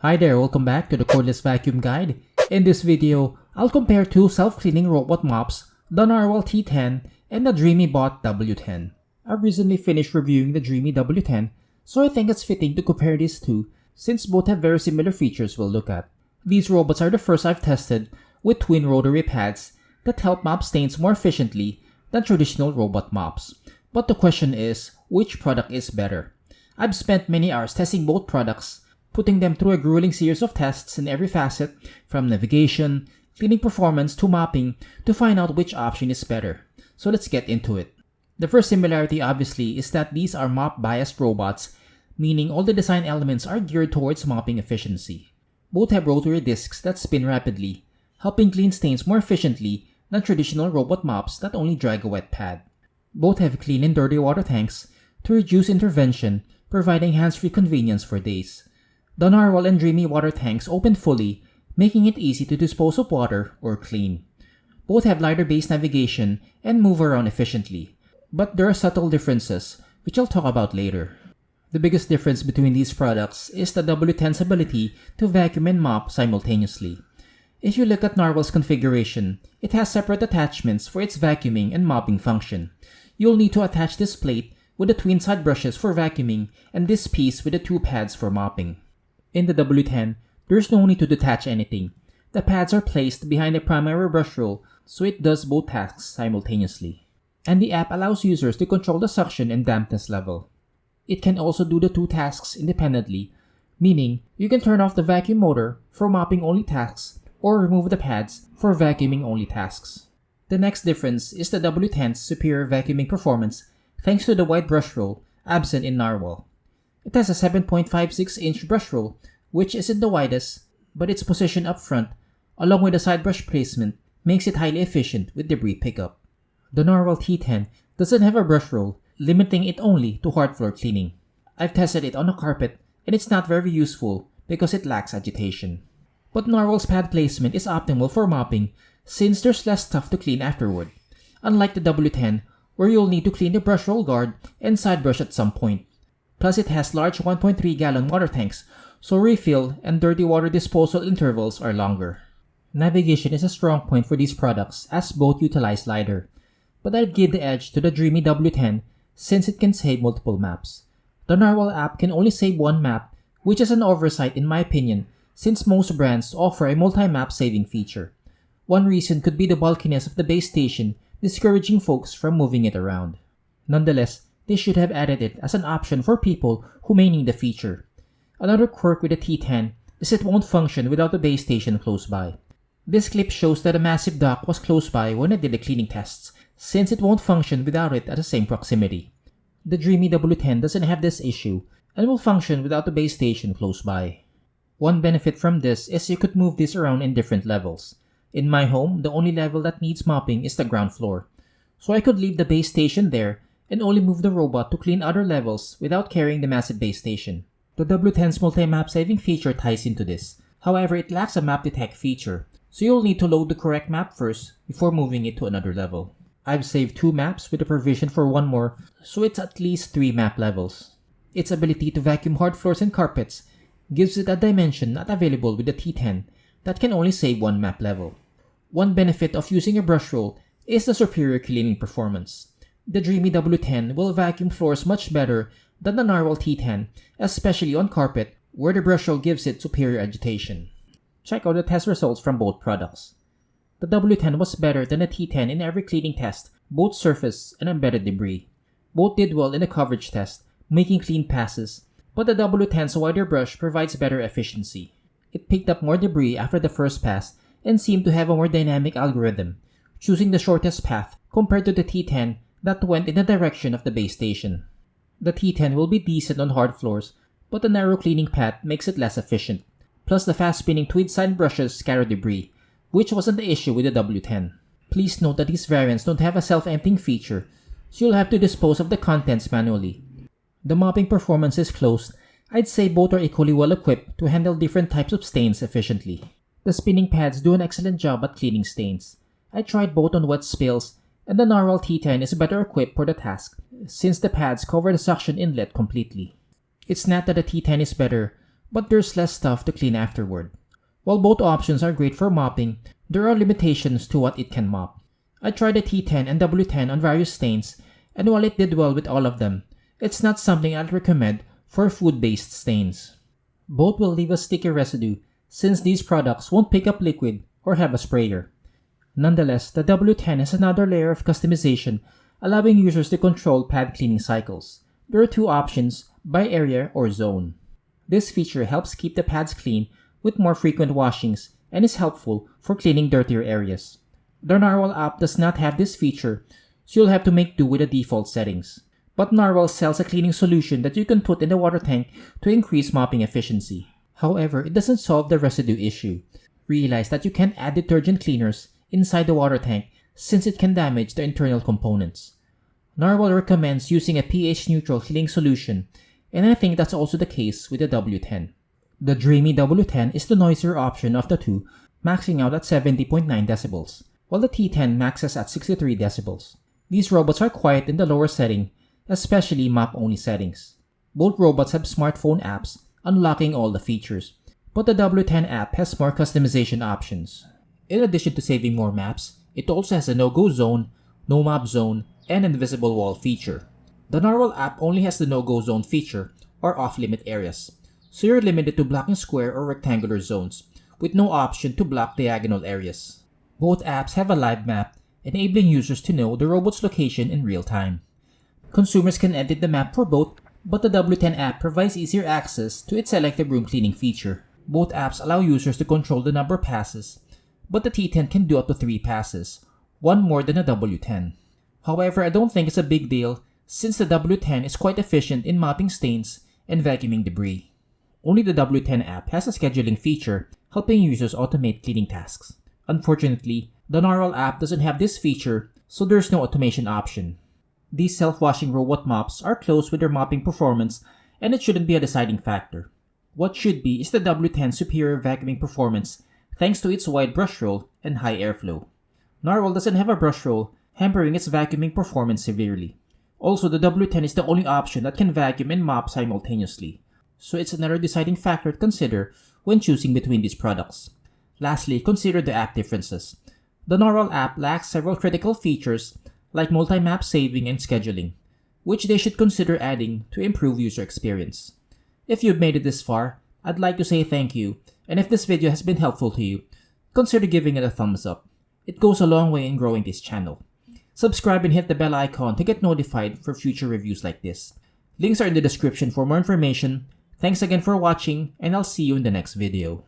Hi there, welcome back to the Cordless Vacuum Guide. In this video, I'll compare two self-cleaning robot mops, the Narwal T10 and the Dreame W10. I've recently finished reviewing the Dreame W10, so I think it's fitting to compare these two since both have very similar features we'll look at. These robots are the first I've tested with twin rotary pads that help mop stains more efficiently than traditional robot mops. But the question is, which product is better? I've spent many hours testing both products, putting them through a grueling series of tests in every facet, from navigation, cleaning performance to mopping, to find out which option is better. So let's get into it. The first similarity obviously is that these are mop-biased robots, meaning all the design elements are geared towards mopping efficiency. Both have rotary discs that spin rapidly, helping clean stains more efficiently than traditional robot mops that only drag a wet pad. Both have clean and dirty water tanks to reduce intervention, providing hands-free convenience for days. The Narwal and Dreame water tanks open fully, making it easy to dispose of water or clean. Both have LiDAR-based navigation and move around efficiently, but there are subtle differences, which I'll talk about later. The biggest difference between these products is the W10's ability to vacuum and mop simultaneously. If you look at Narwal's configuration, it has separate attachments for its vacuuming and mopping function. You'll need to attach this plate with the twin side brushes for vacuuming and this piece with the two pads for mopping. In the W10, there's no need to detach anything. The pads are placed behind the primary brush roll, so it does both tasks simultaneously. And the app allows users to control the suction and dampness level. It can also do the two tasks independently, meaning you can turn off the vacuum motor for mopping only tasks or remove the pads for vacuuming only tasks. The next difference is the W10's superior vacuuming performance thanks to the wide brush roll absent in Narwal. It has a 7.56-inch brush roll, which isn't the widest, but its position up front, along with the side brush placement, makes it highly efficient with debris pickup. The Narwal T10 doesn't have a brush roll, limiting it only to hard floor cleaning. I've tested it on a carpet, and it's not very useful because it lacks agitation. But Narwal's pad placement is optimal for mopping since there's less stuff to clean afterward, unlike the W10 where you'll need to clean the brush roll guard and side brush at some point. Plus it has large 1.3-gallon water tanks, so refill and dirty water disposal intervals are longer. Navigation is a strong point for these products as both utilize LiDAR, but I'd give the edge to the Dreame W10 since it can save multiple maps. The Narwal app can only save one map, which is an oversight in my opinion since most brands offer a multi-map saving feature. One reason could be the bulkiness of the base station, discouraging folks from moving it around. Nonetheless, they should have added it as an option for people who may need the feature. Another quirk with the T10 is it won't function without the base station close by. This clip shows that a massive dock was close by when I did the cleaning tests, since it won't function without it at the same proximity. The Dreame W10 doesn't have this issue and will function without the base station close by. One benefit from this is you could move this around in different levels. In my home, the only level that needs mopping is the ground floor, so I could leave the base station there and only move the robot to clean other levels without carrying the massive base station. The W10's multi-map saving feature ties into this. However, it lacks a map detect feature, so you'll need to load the correct map first before moving it to another level. I've saved 2 maps with a provision for one more, so it's at least 3 map levels. Its ability to vacuum hard floors and carpets gives it a dimension not available with the T10 that can only save 1 map level. One benefit of using a brush roll is the superior cleaning performance. The Dreame W10 will vacuum floors much better than the Narwal T10, especially on carpet where the brush roll gives it superior agitation. Check out the test results from both products. The W10 was better than the T10 in every cleaning test, both surface and embedded debris. Both did well in the coverage test, making clean passes, but the W10's wider brush provides better efficiency. It picked up more debris after the first pass and seemed to have a more dynamic algorithm, choosing the shortest path compared to the T10 that went in the direction of the base station. The T10 will be decent on hard floors, but the narrow cleaning path makes it less efficient. Plus the fast-spinning twin side brushes scatter debris, which wasn't the issue with the W10. Please note that these variants don't have a self-emptying feature, so you'll have to dispose of the contents manually. The mopping performance is close. I'd say both are equally well equipped to handle different types of stains efficiently. The spinning pads do an excellent job at cleaning stains. I tried both on wet spills, and the Narwal T10 is better equipped for the task since the pads cover the suction inlet completely. It's not that the T10 is better, but there's less stuff to clean afterward. While both options are great for mopping, there are limitations to what it can mop. I tried the T10 and W10 on various stains, and while it did well with all of them, it's not something I'd recommend for food-based stains. Both will leave a sticky residue since these products won't pick up liquid or have a sprayer. Nonetheless, the W10 has another layer of customization, allowing users to control pad cleaning cycles. There are two options, by area or zone. This feature helps keep the pads clean with more frequent washings and is helpful for cleaning dirtier areas. The Narwal app does not have this feature, so you'll have to make do with the default settings. But Narwal sells a cleaning solution that you can put in the water tank to increase mopping efficiency. However, it doesn't solve the residue issue. Realize that you can't add detergent cleaners inside the water tank since it can damage the internal components. Narwal recommends using a pH-neutral cleaning solution, and I think that's also the case with the W10. The Dreame W10 is the noisier option of the two, maxing out at 70.9 decibels, while the T10 maxes at 63 decibels. These robots are quiet in the lower setting, especially mop-only settings. Both robots have smartphone apps unlocking all the features, but the W10 app has more customization options. In addition to saving more maps, it also has a no-go zone, no-mop zone, and invisible wall feature. The Narwal app only has the no-go zone feature, or off-limit areas, so you're limited to blocking square or rectangular zones, with no option to block diagonal areas. Both apps have a live map, enabling users to know the robot's location in real time. Consumers can edit the map for both, but the W10 app provides easier access to its selective room cleaning feature. Both apps allow users to control the number of passes, but the T10 can do up to 3 passes, one more than the W10. However, I don't think it's a big deal since the W10 is quite efficient in mopping stains and vacuuming debris. Only the W10 app has a scheduling feature, helping users automate cleaning tasks. Unfortunately, the Narwal app doesn't have this feature, so there's no automation option. These self-washing robot mops are close with their mopping performance, and it shouldn't be a deciding factor. What should be is the W10's superior vacuuming performance thanks to its wide brush roll and high airflow. Narwal doesn't have a brush roll, hampering its vacuuming performance severely. Also, the W10 is the only option that can vacuum and mop simultaneously, so it's another deciding factor to consider when choosing between these products. Lastly, consider the app differences. The Narwal app lacks several critical features like multi-map saving and scheduling, which they should consider adding to improve user experience. If you've made it this far, I'd like to say thank you, and if this video has been helpful to you, consider giving it a thumbs up. It goes a long way in growing this channel. Subscribe and hit the bell icon to get notified for future reviews like this. Links are in the description for more information. Thanks again for watching, and I'll see you in the next video.